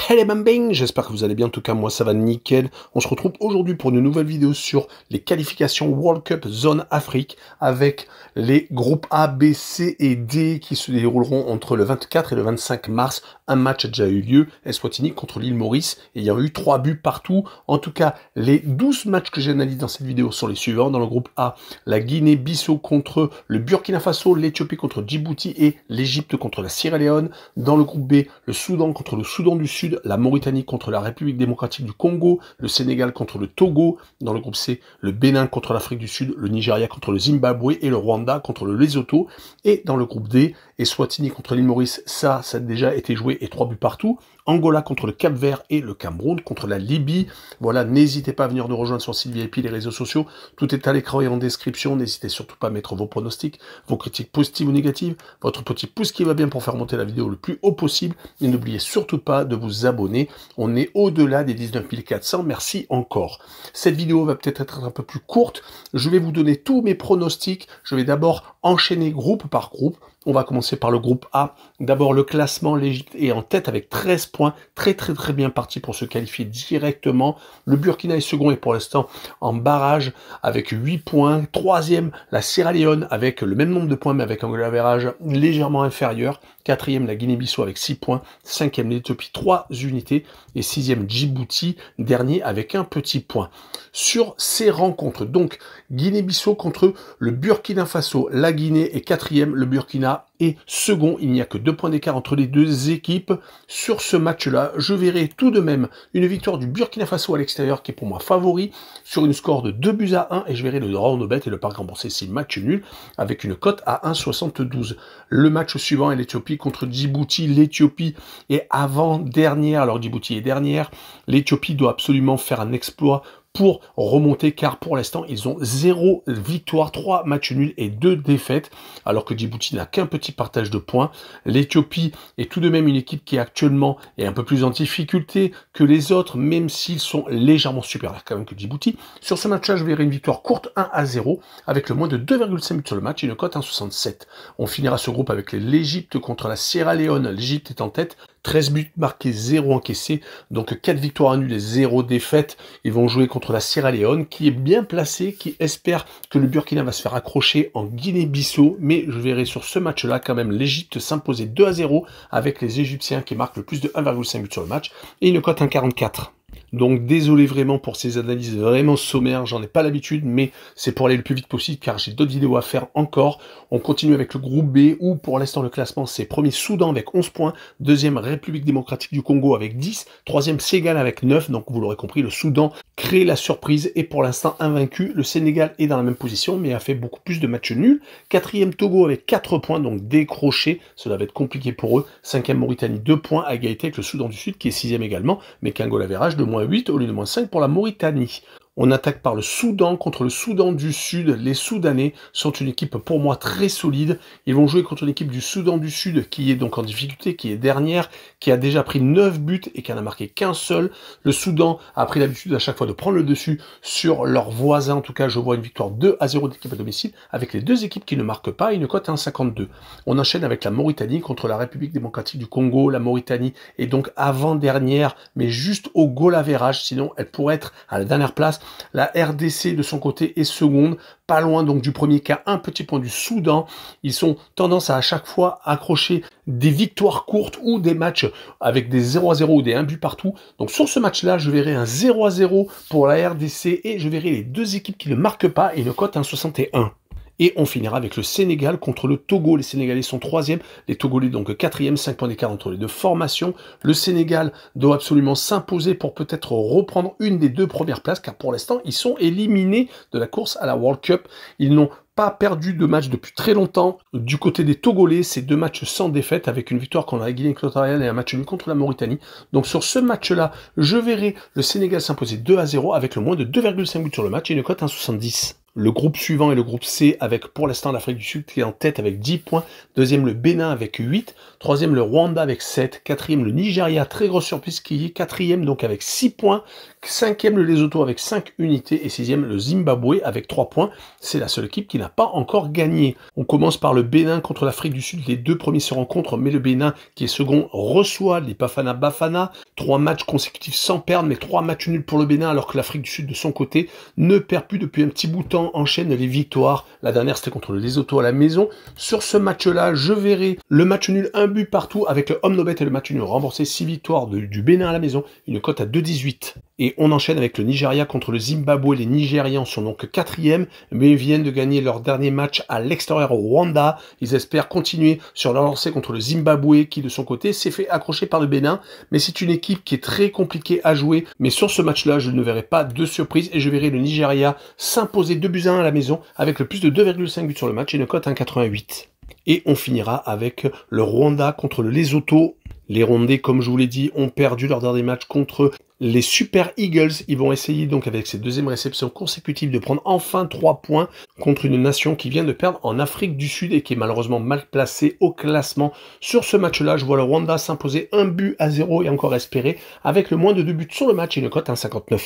Hey les bambing, j'espère que vous allez bien, en tout cas moi ça va nickel. On se retrouve aujourd'hui pour une nouvelle vidéo sur les qualifications World Cup Zone Afrique avec les groupes A, B, C et D qui se dérouleront entre le 24 et le 25 mars. Un match a déjà eu lieu, Eswatini contre l'île Maurice, et il y a eu 3 buts partout. En tout cas, les 12 matchs que j'analyse dans cette vidéo sont les suivants. Dans le groupe A, la Guinée-Bissau contre le Burkina Faso, l'Éthiopie contre Djibouti et l'Égypte contre la Sierra Leone. Dans le groupe B, le Soudan contre le Soudan du Sud, la Mauritanie contre la République démocratique du Congo, le Sénégal contre le Togo. Dans le groupe C, le Bénin contre l'Afrique du Sud, le Nigeria contre le Zimbabwe et le Rwanda contre le Lesotho. Et dans le groupe D, Eswatini contre l'île Maurice, ça a déjà été joué et 3 buts partout. Angola contre le Cap-Vert et le Cameroun contre la Libye. Voilà, n'hésitez pas à venir nous rejoindre sur le site VIP, les réseaux sociaux. Tout est à l'écran et en description. N'hésitez surtout pas à mettre vos pronostics, vos critiques positives ou négatives, votre petit pouce qui va bien pour faire monter la vidéo le plus haut possible. Et n'oubliez surtout pas de vous abonner. On est au-delà des 19 400. Merci encore. Cette vidéo va peut-être être un peu plus courte. Je vais vous donner tous mes pronostics. Je vais d'abord enchaîner groupe par groupe. On va commencer par le groupe A. D'abord, le classement, l'Égypte est en tête avec 13 points. Très bien parti pour se qualifier directement. Le Burkina est second et pour l'instant en barrage avec 8 points. Troisième, la Sierra Leone avec le même nombre de points mais avec un goal average légèrement inférieur. Quatrième, la Guinée-Bissau avec 6 points. Cinquième, l'Éthiopie, 3 unités. Et sixième, Djibouti, dernier avec un petit point. Sur ces rencontres, donc, Guinée-Bissau contre le Burkina Faso. La Guinée est quatrième, le Burkina est second. Il n'y a que 2 points d'écart entre les deux équipes. Sur ce match-là, je verrai tout de même une victoire du Burkina Faso à l'extérieur qui est pour moi favori sur une score de 2-1 et je verrai le Roundbet et le pari remboursé si match nul avec une cote à 1,72. Le match suivant est l'Éthiopie contre Djibouti. L'Éthiopie est avant-dernière, alors Djibouti est dernière. L'Éthiopie doit absolument faire un exploit pour remonter, car pour l'instant, ils ont 0 victoire, 3 matchs nuls et 2 défaites, alors que Djibouti n'a qu'un petit partage de points. L'Éthiopie est tout de même une équipe qui actuellement est un peu plus en difficulté que les autres, même s'ils sont légèrement supérieurs quand même que Djibouti. Sur ce match-là, je verrai une victoire courte 1-0, avec le moins de 2,5 buts sur le match et une cote 1,67. On finira ce groupe avec l'Égypte contre la Sierra Leone. L'Égypte est en tête. 13 buts marqués, 0 encaissés, donc 4 victoires à nul et 0 défaites. Ils vont jouer contre la Sierra Leone, qui est bien placée, qui espère que le Burkina va se faire accrocher en Guinée-Bissau, mais je verrai sur ce match-là quand même l'Égypte s'imposer 2-0 avec les Égyptiens qui marquent le plus de 1,5 but sur le match et une cote 1,44. Donc désolé vraiment pour ces analyses vraiment sommaires, j'en ai pas l'habitude, mais c'est pour aller le plus vite possible car j'ai d'autres vidéos à faire encore. On continue avec le groupe B où pour l'instant le classement c'est premier Soudan avec 11 points, deuxième République démocratique du Congo avec 10, troisième Sénégal avec 9, donc vous l'aurez compris, le Soudan crée la surprise et pour l'instant invaincu. Le Sénégal est dans la même position mais a fait beaucoup plus de matchs nuls. Quatrième Togo avec 4 points, donc décroché, cela va être compliqué pour eux. Cinquième Mauritanie 2 points à égalité avec le Soudan du Sud qui est sixième également, mais qu'un goal average de -8 au lieu de -5 pour la Mauritanie. On attaque par le Soudan contre le Soudan du Sud. Les Soudanais sont une équipe pour moi très solide. Ils vont jouer contre une équipe du Soudan du Sud qui est donc en difficulté, qui est dernière, qui a déjà pris 9 buts et qui n'en a marqué qu'un seul. Le Soudan a pris l'habitude à chaque fois de prendre le dessus sur leurs voisins. En tout cas, je vois une victoire 2-0 d'équipe à domicile avec les deux équipes qui ne marquent pas et une cote à 1,52. On enchaîne avec la Mauritanie contre la République démocratique du Congo. La Mauritanie est donc avant-dernière, mais juste au goal average, sinon elle pourrait être à la dernière place. La RDC de son côté est seconde, pas loin donc du premier cas, un petit point du Soudan. Ils ont tendance à chaque fois accrocher des victoires courtes ou des matchs avec des 0-0 ou des 1 but partout. Donc sur ce match-là, je verrai un 0-0 pour la RDC et je verrai les deux équipes qui ne marquent pas et une cote 1,61. Et on finira avec le Sénégal contre le Togo. Les Sénégalais sont troisième, les Togolais donc quatrième, 5 points d'écart entre les deux formations. Le Sénégal doit absolument s'imposer pour peut-être reprendre une des 2 premières places, car pour l'instant, ils sont éliminés de la course à la World Cup. Ils n'ont pas perdu de match depuis très longtemps. Du côté des Togolais, c'est 2 matchs sans défaite avec une victoire contre la Guinée équatoriale et un match nul contre la Mauritanie. Donc sur ce match-là, je verrai le Sénégal s'imposer 2-0 avec le moins de 2,5 buts sur le match et une cote 1,70. Le groupe suivant est le groupe C avec pour l'instant l'Afrique du Sud qui est en tête avec 10 points. Deuxième le Bénin avec 8. Troisième le Rwanda avec 7. Quatrième le Nigeria, très grosse surprise qui est quatrième donc avec 6 points. Cinquième le Lesotho avec 5 unités. Et sixième le Zimbabwe avec 3 points. C'est la seule équipe qui n'a pas encore gagné. On commence par le Bénin contre l'Afrique du Sud. Les deux premiers se rencontrent, mais le Bénin qui est second reçoit les Bafana Bafana. 3 matchs consécutifs sans perdre, mais 3 matchs nuls pour le Bénin alors que l'Afrique du Sud de son côté ne perd plus depuis un petit bout de temps, enchaîne les victoires. La dernière c'était contre le Lesotho à la maison. Sur ce match-là, je verrai le match nul 1 but partout avec le Homme Nobet et le match nul remboursé 6 victoires du Bénin à la maison, une cote à 2,18. Et on enchaîne avec le Nigeria contre le Zimbabwe. Les Nigérians sont donc quatrièmes, mais ils viennent de gagner leur dernier match à l'extérieur au Rwanda. Ils espèrent continuer sur leur lancée contre le Zimbabwe qui de son côté s'est fait accrocher par le Bénin. Mais c'est une équipe qui est très compliquée à jouer. Mais sur ce match-là, je ne verrai pas de surprise et je verrai le Nigeria s'imposer 2-1 à la maison avec le plus de 2,5 buts sur le match et une cote à 1,88. Et on finira avec le Rwanda contre le Lesotho. Les Rwandais, comme je vous l'ai dit, ont perdu leur dernier match contre les Super Eagles. Ils vont essayer donc avec cette deuxième réception consécutive de prendre enfin 3 points contre une nation qui vient de perdre en Afrique du Sud et qui est malheureusement mal placée au classement. Sur ce match-là, je vois le Rwanda s'imposer 1-0 et encore espérer avec le moins de 2 buts sur le match et une cote à 1,59.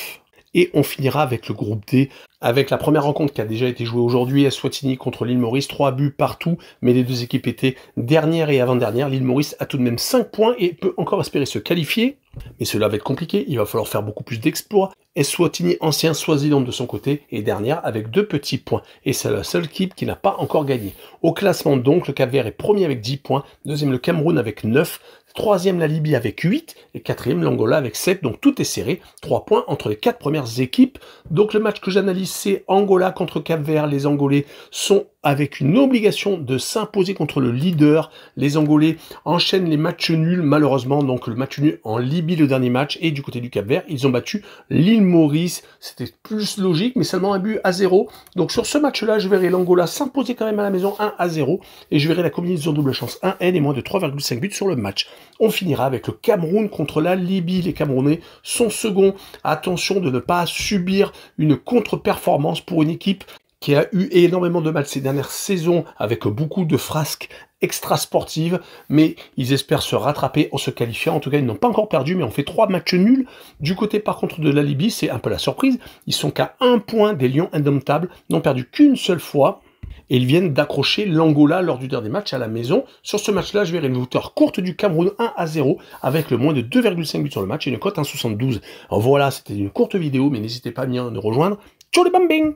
Et on finira avec le groupe D, avec la première rencontre qui a déjà été jouée aujourd'hui, Eswatini contre l'île Maurice, 3 buts partout, mais les deux équipes étaient dernière et avant-dernière. L'île Maurice a tout de même 5 points et peut encore espérer se qualifier, mais cela va être compliqué, il va falloir faire beaucoup plus d'exploits. Eswatini, ancien Swaziland de son côté, est dernière avec 2 petits points, et c'est la seule équipe qui n'a pas encore gagné. Au classement donc, le Cap-Vert est premier avec 10 points, deuxième le Cameroun avec 9, troisième la Libye avec 8 et quatrième l'Angola avec 7, donc tout est serré, 3 points entre les 4 premières équipes. Donc le match que j'analyse c'est Angola contre Cap-Vert. Les Angolais sont avec une obligation de s'imposer contre le leader. Les Angolais enchaînent les matchs nuls malheureusement, donc le match nul en Libye le dernier match et du côté du Cap-Vert ils ont battu l'île Maurice. C'était plus logique mais seulement 1-0. Donc sur ce match-là je verrai l'Angola s'imposer quand même à la maison 1-0 et je verrai la combinaison double chance 1N et moins de 3,5 buts sur le match. On finira avec le Cameroun contre la Libye. Les Camerounais sont seconds. Attention de ne pas subir une contre-performance pour une équipe qui a eu énormément de mal ces dernières saisons avec beaucoup de frasques extra-sportives, mais ils espèrent se rattraper en se qualifiant. En tout cas, ils n'ont pas encore perdu, mais on fait 3 matchs nuls. Du côté, par contre, de la Libye, c'est un peu la surprise. Ils sont qu'à 1 point des Lions indomptables, n'ont perdu qu'une seule fois. Et ils viennent d'accrocher l'Angola lors du dernier match à la maison. Sur ce match-là, je verrai une victoire courte du Cameroun 1-0 avec le moins de 2,5 buts sur le match et une cote 1,72. Voilà, c'était une courte vidéo, mais n'hésitez pas à venir nous rejoindre. Ciao les bambins!